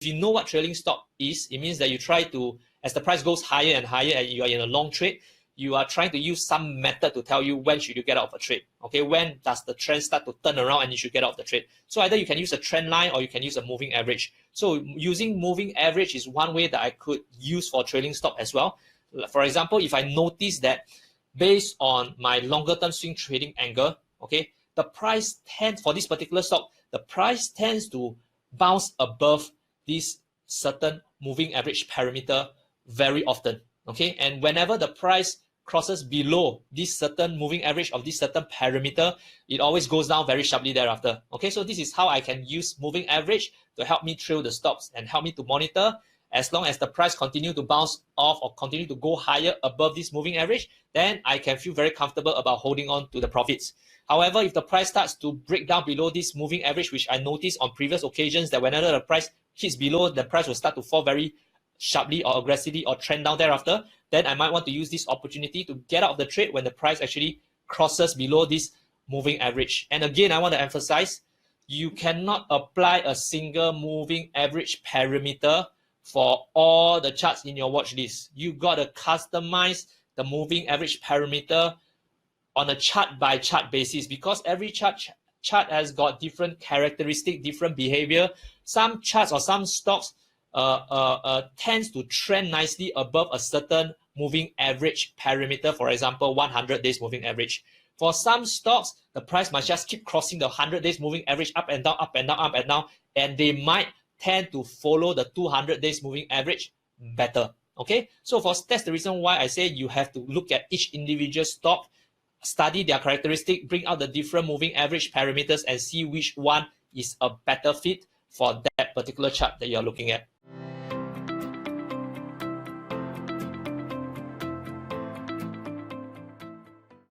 you know what trailing stop is, it means that you try to, as the price goes higher and higher and you are in a long trade, you are trying to use some method to tell you when should you get out of a trade. Okay, when does the trend start to turn around and you should get out of the trade. So either you can use a trend line or you can use a moving average. So using moving average is one way that I could use for trailing stop as well. For example, if I notice that based on my longer term swing trading angle, okay, the price tends, for this particular stock, the price tends to bounce above this certain moving average parameter very often. Okay, and whenever the price crosses below this certain moving average of this certain parameter, it always goes down very sharply thereafter. Okay, so this is how I can use moving average to help me trail the stops and help me to monitor. As long as the price continue to bounce off or continue to go higher above this moving average, then I can feel very comfortable about holding on to the profits. However, if the price starts to break down below this moving average, which I noticed on previous occasions that whenever the price hits below, the price will start to fall very sharply or aggressively or trend down thereafter, then I might want to use this opportunity to get out of the trade when the price actually crosses below this moving average. And again, I want to emphasize, you cannot apply a single moving average parameter for all the charts in your watch list. You got to customize the moving average parameter on a chart by chart basis, because every chart has got different characteristic, different behavior. Some charts or some stocks tends to trend nicely above a certain moving average parameter, for example 100 days moving average. For some stocks, the price must just keep crossing the 100 days moving average up and down, up and down, up and down, and they might tend to follow the 200 days moving average better. Okay, so that's the reason why I say you have to look at each individual stock, study their characteristic, bring out the different moving average parameters and see which one is a better fit for that particular chart that you're looking at.